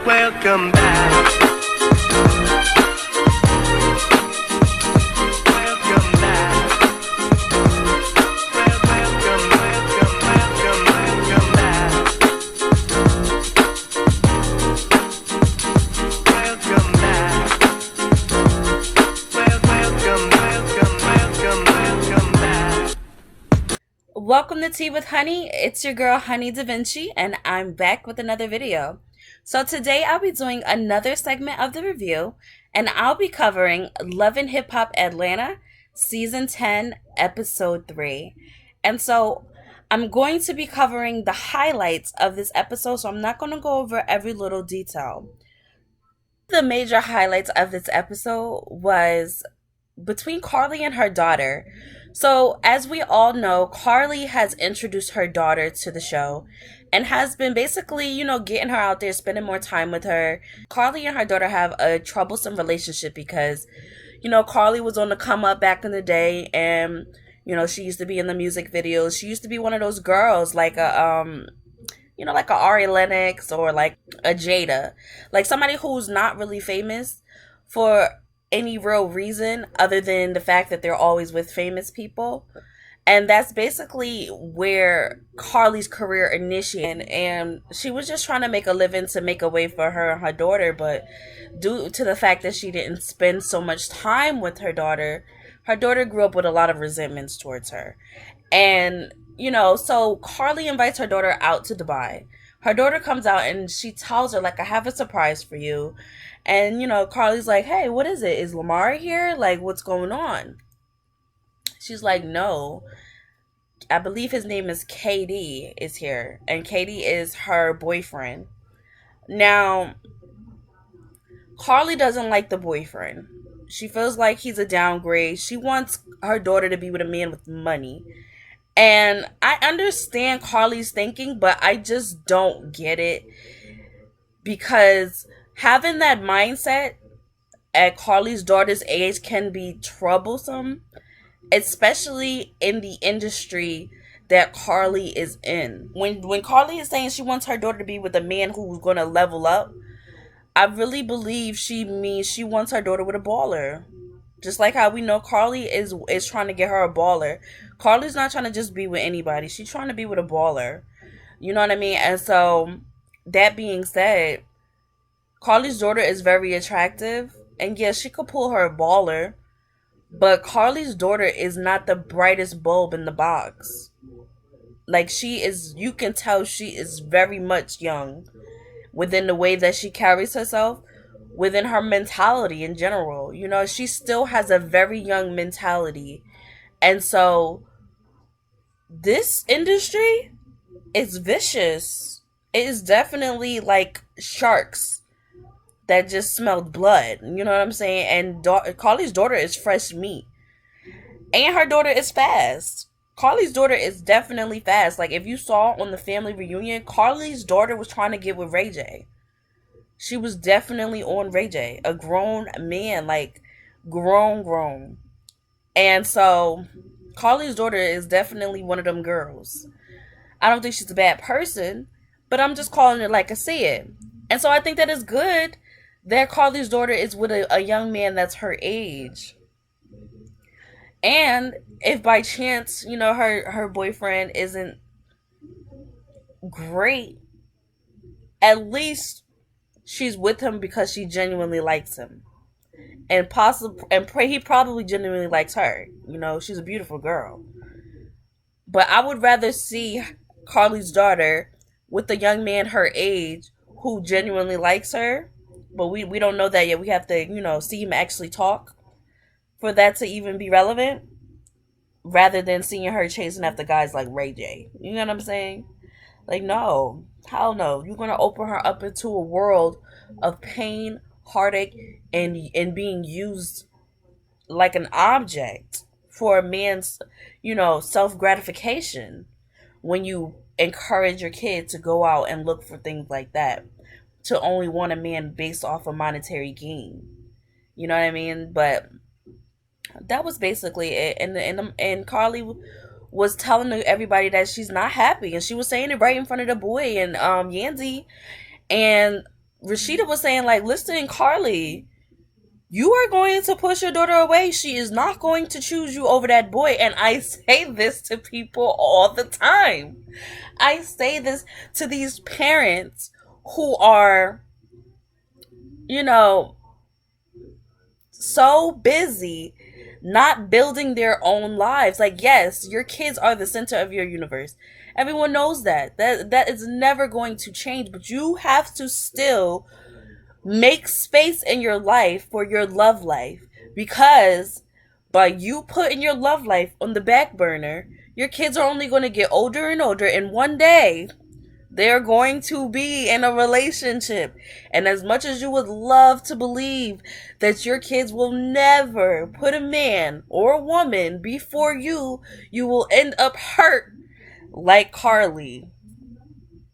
Welcome back. Welcome back. Welcome back. Welcome back. Welcome back. Welcome to Tea with Honey. It's your girl HoneyDaVinci, and I'm back with another video. So today I'll be doing another segment of the review, and I'll be covering Love and Hip Hop Atlanta, Season 10, Episode 3. And so I'm going to be covering the highlights of this episode, so I'm not going to go over every little detail. The major highlights of this episode was between Karlie and her daughter. So, as we all know, Karlie has introduced her daughter to the show and has been basically, getting her out there, spending more time with her. Karlie and her daughter have a troublesome relationship because, Karlie was on the come up back in the day, and, she used to be in the music videos. She used to be one of those girls like like a Ari Lennox or like a Jada. Like somebody who's not really famous for any real reason other than the fact that they're always with famous people. And that's basically where Karlie's career initiated. And she was just trying to make a living to make a way for her and her daughter. But due to the fact that she didn't spend so much time with her daughter grew up with a lot of resentments towards her. And, so Karlie invites her daughter out to Dubai. Her daughter comes out and she tells her, like, I have a surprise for you. And, Karlie's like, hey, what is it? Is Lamar here? Like, what's going on? She's like, no. I believe his name is KD is here. And KD is her boyfriend. Now, Karlie doesn't like the boyfriend. She feels like he's a downgrade. She wants her daughter to be with a man with money. And I understand Karlie's thinking, but I just don't get it. Because having that mindset at Karlie's daughter's age can be troublesome, especially in the industry that Karlie is in. When Karlie is saying she wants her daughter to be with a man who's going to level up, I really believe she means she wants her daughter with a baller. Just like how we know Karlie is trying to get her a baller. Karlie's not trying to just be with anybody. She's trying to be with a baller. You know what I mean? And so, that being said, Karlie's daughter is very attractive. And yes, she could pull her baller. But Karlie's daughter is not the brightest bulb in the box. Like, you can tell she is very much young within the way that she carries herself, within her mentality in general. She still has a very young mentality. And so, this industry is vicious. It is definitely like sharks that just smelled blood. You know what I'm saying? And Karlie's daughter is fresh meat. And her daughter is fast. Karlie's daughter is definitely fast. Like, if you saw on the family reunion, Karlie's daughter was trying to get with Ray J. She was definitely on Ray J. A grown man, like, grown. And so, Karlie's daughter is definitely one of them girls. I don't think she's a bad person, but I'm just calling it like I see it. And so I think that it's good that Karlie's daughter is with a young man that's her age. And if by chance, her boyfriend isn't great, at least she's with him because she genuinely likes him. And he probably genuinely likes her. She's a beautiful girl. But I would rather see Karlie's daughter with a young man her age who genuinely likes her. But we don't know that yet. We have to, see him actually talk for that to even be relevant. Rather than seeing her chasing after guys like Ray J. You know what I'm saying? Like, no. Hell no. You're going to open her up into a world of pain, heartache, and being used like an object for a man's, self-gratification when you encourage your kid to go out and look for things like that, to only want a man based off of monetary gain. You know what I mean? But that was basically it. And Karlie was telling everybody that she's not happy, and she was saying it right in front of the boy and Yandy. And Rasheeda was saying, like, listen, Karlie, you are going to push your daughter away. She is not going to choose you over that boy. And I say this to people all the time. I say this to these parents who are, you know, so busy not building their own lives. Like, yes, your kids are the center of your universe. Everyone knows that. That is never going to change, but you have to still make space in your life for your love life, because by you putting your love life on the back burner, your kids are only going to get older and older, and one day they're going to be in a relationship. And as much as you would love to believe that your kids will never put a man or a woman before you, you will end up hurt like Karlie.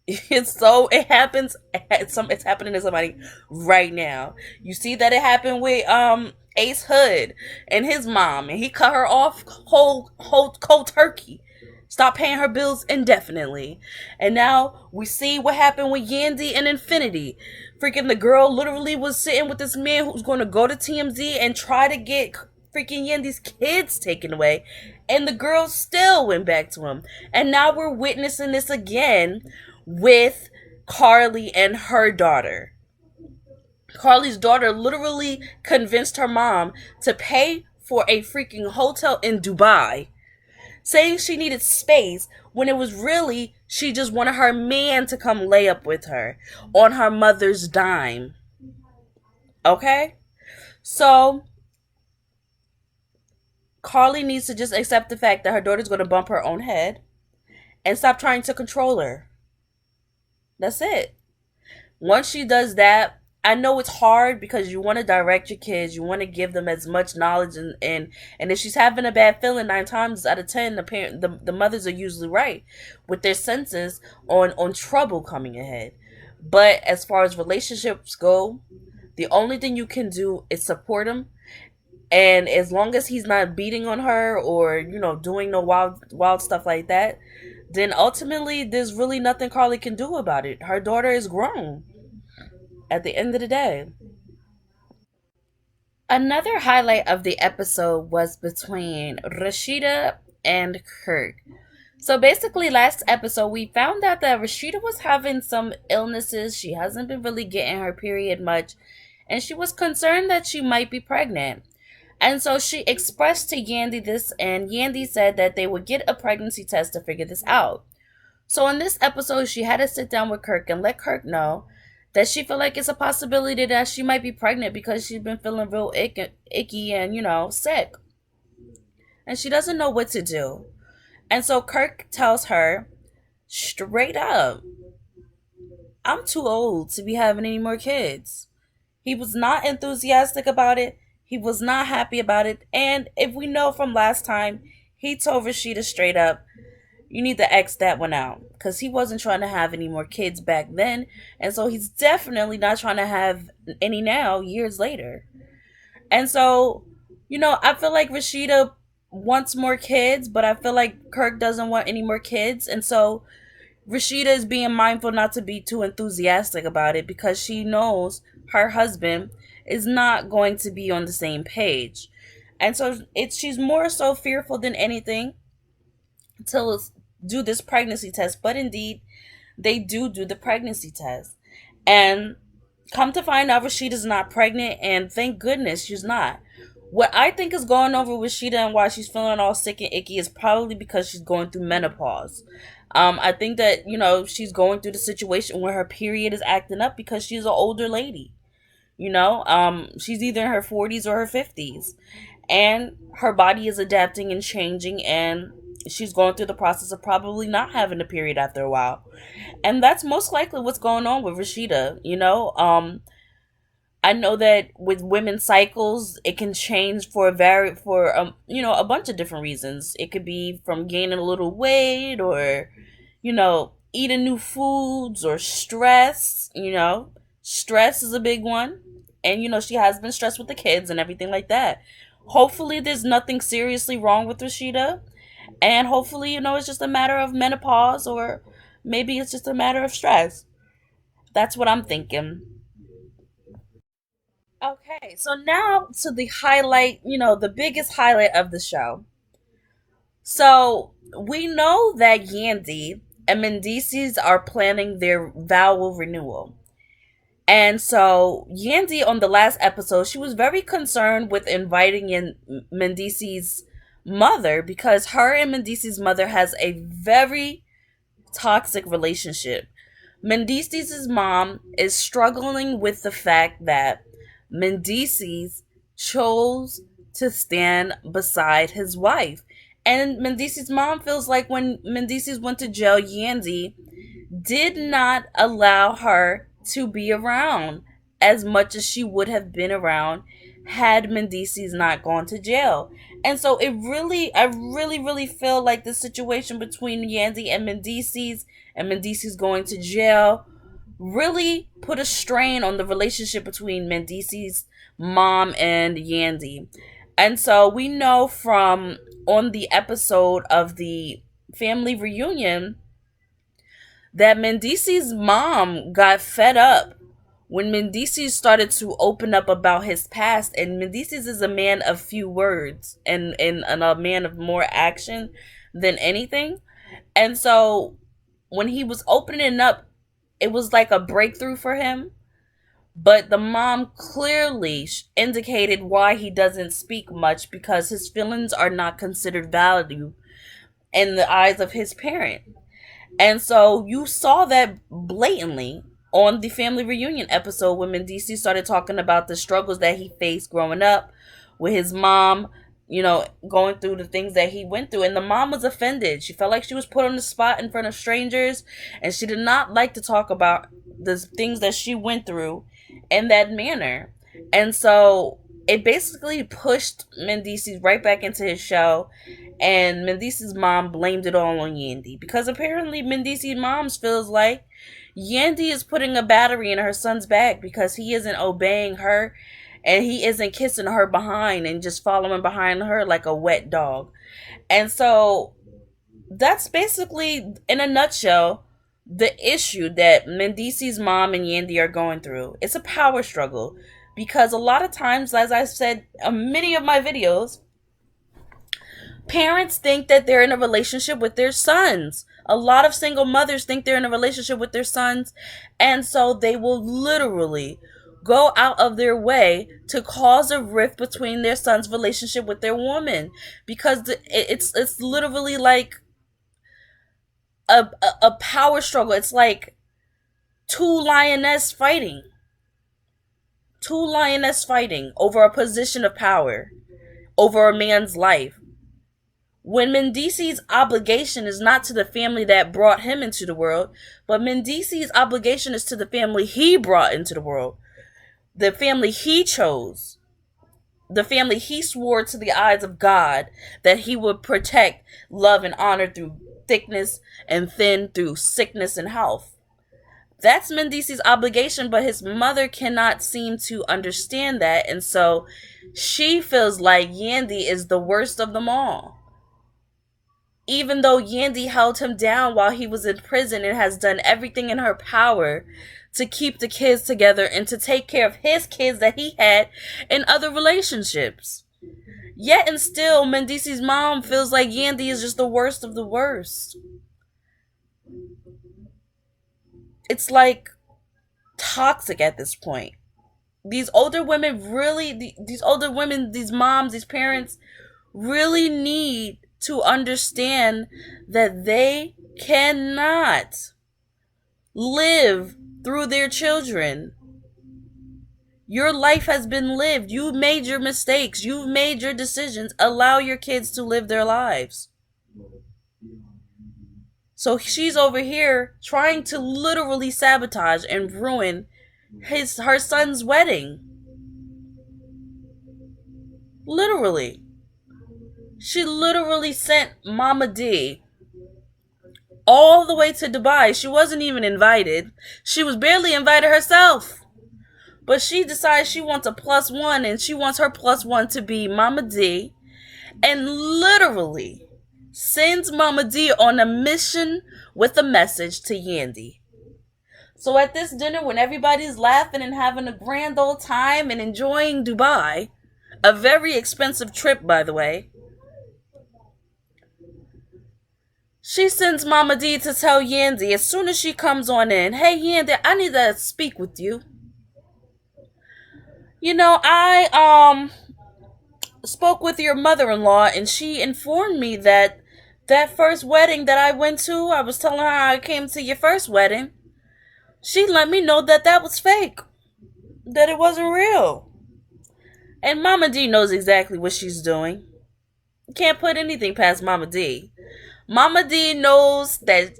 It happens. It's happening to somebody right now. You see that it happened with Ace Hood and his mom, and he cut her off cold turkey. Stop paying her bills indefinitely. And now we see what happened with Yandy and Infinity. Freaking the girl literally was sitting with this man who's going to go to TMZ and try to get freaking Yandy's kids taken away. And the girl still went back to him. And now we're witnessing this again with Karlie and her daughter. Karlie's daughter literally convinced her mom to pay for a freaking hotel in Dubai, saying she needed space, when it was really she just wanted her man to come lay up with her on her mother's dime. Okay? So Karlie needs to just accept the fact that her daughter's going to bump her own head and stop trying to control her. That's it. Once she does that, I know it's hard because you want to direct your kids, you want to give them as much knowledge, and if she's having a bad feeling, 9 times out of 10 the mothers are usually right with their senses on trouble coming ahead. But as far as relationships go, the only thing you can do is support him. And as long as he's not beating on her or, doing no wild stuff like that, then ultimately there's really nothing Karlie can do about it. Her daughter is grown at the end of the day. Another highlight of the episode was between Rasheeda and Kirk. So basically, last episode, we found out that Rasheeda was having some illnesses. She hasn't been really getting her period much, and she was concerned that she might be pregnant. And so she expressed to Yandy this, and Yandy said that they would get a pregnancy test to figure this out. So in this episode, she had to sit down with Kirk and let Kirk know that she feel like it's a possibility that she might be pregnant because she's been feeling real icky and, sick. And she doesn't know what to do. And so Kirk tells her straight up, I'm too old to be having any more kids. He was not enthusiastic about it. He was not happy about it. And if we know from last time, he told Rasheeda straight up, you need to X that one out. Because he wasn't trying to have any more kids back then. And so he's definitely not trying to have any now, years later. And so, I feel like Rasheeda wants more kids, but I feel like Kirk doesn't want any more kids. And so Rasheeda is being mindful not to be too enthusiastic about it because she knows her husband is not going to be on the same page. And so she's more so fearful than anything to do this pregnancy test. But indeed, they do the pregnancy test. And come to find out, Rasheeda's not pregnant, and thank goodness she's not. What I think is going on with Rasheeda and why she's feeling all sick and icky is probably because she's going through menopause. I think that, she's going through the situation where her period is acting up because she's an older lady. She's either in her 40s or her 50s. And her body is adapting and changing, and she's going through the process of probably not having a period after a while. And that's most likely what's going on with Rasheeda, I know that with women's cycles, it can change for a bunch of different reasons. It could be from gaining a little weight or, eating new foods or stress, Stress is a big one. And, she has been stressed with the kids and everything like that. Hopefully there's nothing seriously wrong with Rasheeda. And hopefully, it's just a matter of menopause, or maybe it's just a matter of stress. That's what I'm thinking. Okay, so now to the highlight, the biggest highlight of the show. So we know that Yandy and Mendices are planning their vowel renewal. And so Yandy on the last episode, she was very concerned with inviting in Mendices' mother because her and Mendices' mother has a very toxic relationship. Mendices' mom is struggling with the fact that Mendices chose to stand beside his wife. And Mendices' mom feels like when Mendices went to jail, Yandy did not allow her to be around as much as she would have been around had Mendices not gone to jail. And so I really feel like the situation between Yandy and Mendices going to jail really put a strain on the relationship between Mendices' mom and Yandy. And so we know from on the episode of the family reunion that Mendices' mom got fed up when Mendices started to open up about his past. And Mendices is a man of few words and a man of more action than anything. And so when he was opening up, it was like a breakthrough for him. But the mom clearly indicated why he doesn't speak much because his feelings are not considered value in the eyes of his parent. And so you saw that blatantly on the family reunion episode when Mendici started talking about the struggles that he faced growing up with his mom, going through the things that he went through. And the mom was offended. She felt like she was put on the spot in front of strangers, and she did not like to talk about the things that she went through in that manner. And so it basically pushed Mendici right back into his show, and Mendice's mom blamed it all on Yandy because apparently Mendice's mom feels like Yandy is putting a battery in her son's back because he isn't obeying her and he isn't kissing her behind and just following behind her like a wet dog. And so that's basically, in a nutshell, the issue that Mendice's mom and Yandy are going through. It's a power struggle because a lot of times, as I said in many of my videos, parents think that they're in a relationship with their sons. A lot of single mothers think they're in a relationship with their sons, and so they will literally go out of their way to cause a rift between their son's relationship with their woman because it's literally like a power struggle. It's like two lioness fighting, over a position of power, over a man's life. When Mendici's obligation is not to the family that brought him into the world, but Mendici's obligation is to the family he brought into the world, the family he chose, the family he swore to the eyes of God that he would protect, love, and honor through thickness and thin, through sickness and health. That's Mendici's obligation, but his mother cannot seem to understand that, and so she feels like Yandy is the worst of them all. Even though Yandy held him down while he was in prison and has done everything in her power to keep the kids together and to take care of his kids that he had in other relationships. Yet and still, Mendici's mom feels like Yandy is just the worst of the worst. It's like toxic at this point. These older women, these moms, these parents really need to understand that they cannot live through their children. Your life has been lived. You've made your mistakes. You've made your decisions. Allow your kids to live their lives. So she's over here trying to literally sabotage and ruin her son's wedding. Literally. She literally sent Mama D all the way to Dubai. She wasn't even invited. She was barely invited herself. But she decides she wants a +1 and she wants her +1 to be Mama D, and literally sends Mama D on a mission with a message to Yandy. So at this dinner, when everybody's laughing and having a grand old time and enjoying Dubai, a very expensive trip, by the way, she sends Mama D to tell Yandy as soon as she comes on in, "Hey Yandy, I need to speak with you. You know, I spoke with your mother-in-law and she informed me that first wedding that I went to, I was telling her I came to your first wedding. She let me know that that was fake, that it wasn't real." And Mama D knows exactly what she's doing. Can't put anything past Mama D. Mama D knows that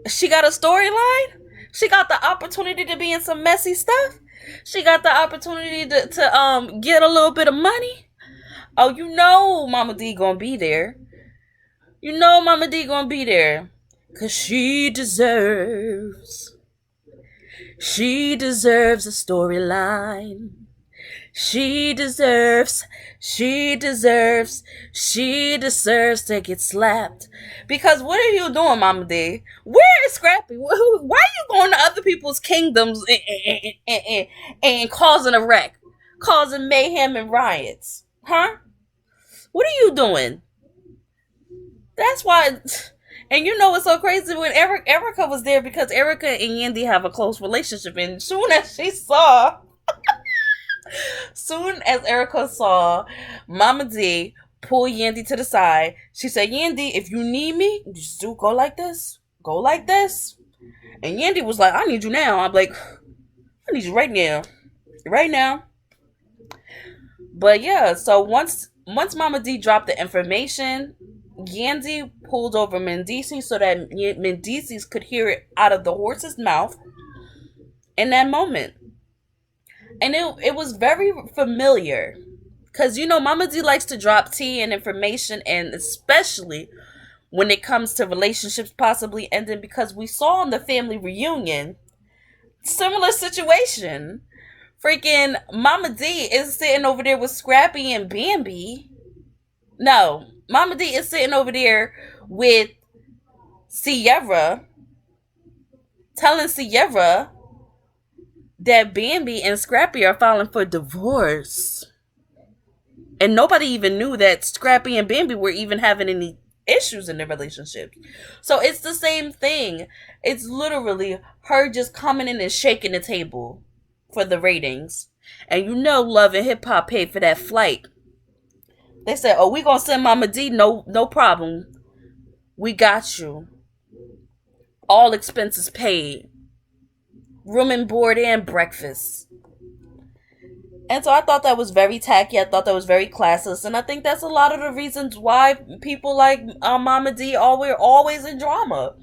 she got a storyline. She got the opportunity to be in some messy stuff. She got the opportunity to get a little bit of money. Oh, you know Mama D gonna be there. You know Mama D gonna be there. 'Cause she deserves a storyline. She deserves to get slapped. Because what are you doing, Mama D? Where is Scrappy? Why are you going to other people's kingdoms and causing a wreck? Causing mayhem and riots? Huh? What are you doing? That's why... And you know what's so crazy? When Erica was there, because Erica and Yandy have a close relationship, and soon as Erica saw Mama D pull Yandy to the side, she said, "Yandy, if you need me, just go like this. Go like this." And Yandy was like, "I need you now." I'm like, "I need you right now. Right now." But yeah, so once Mama D dropped the information, Yandy pulled over Mendici so that Mendici could hear it out of the horse's mouth in that moment. And it was very familiar. Because, you know, Mama D likes to drop tea and information, and especially when it comes to relationships possibly ending, because we saw in the family reunion, similar situation. Freaking Mama D is sitting over there with Scrappy and Bambi. No, Mama D is sitting over there with Sierra, telling Sierra that Bambi and Scrappy are filing for divorce. And nobody even knew that Scrappy and Bambi were even having any issues in their relationship. So it's the same thing. It's literally her just coming in and shaking the table for the ratings. And you know Love and Hip Hop paid for that flight. They said, "Oh, we gonna send Mama D, no problem. We got you. All expenses paid. Room and board and breakfast." And so I thought that was very tacky. I thought that was very classist. And I think that's a lot of the reasons why people like Mama D always in drama.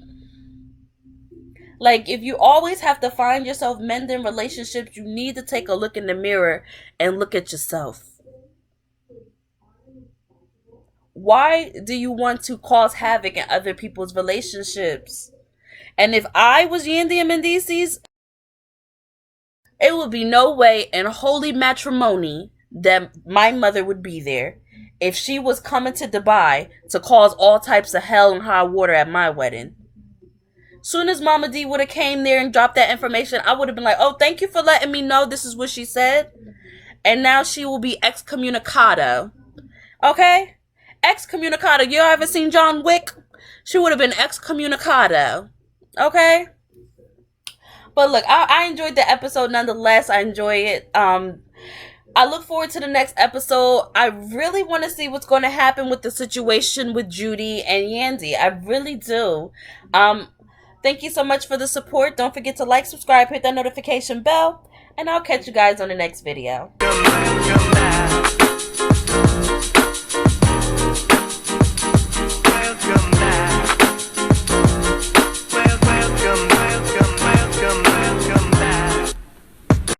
Like, if you always have to find yourself mending relationships, you need to take a look in the mirror and look at yourself. Why do you want to cause havoc in other people's relationships? And if I was Yandy and Mendicis, it would be no way in holy matrimony that my mother would be there if she was coming to Dubai to cause all types of hell and high water at my wedding. Soon as Mama D would have came there and dropped that information, I would have been like, "Oh, thank you for letting me know this is what she said." And now she will be excommunicado. Okay? Excommunicado. You ever seen John Wick? She would have been excommunicado. Okay? But look, I enjoyed the episode nonetheless. I enjoy it. I look forward to the next episode. I really want to see what's going to happen with the situation with Judy and Yandy. I really do. Thank you so much for the support. Don't forget to like, subscribe, hit that notification bell, and I'll catch you guys on the next video. Good man, good man.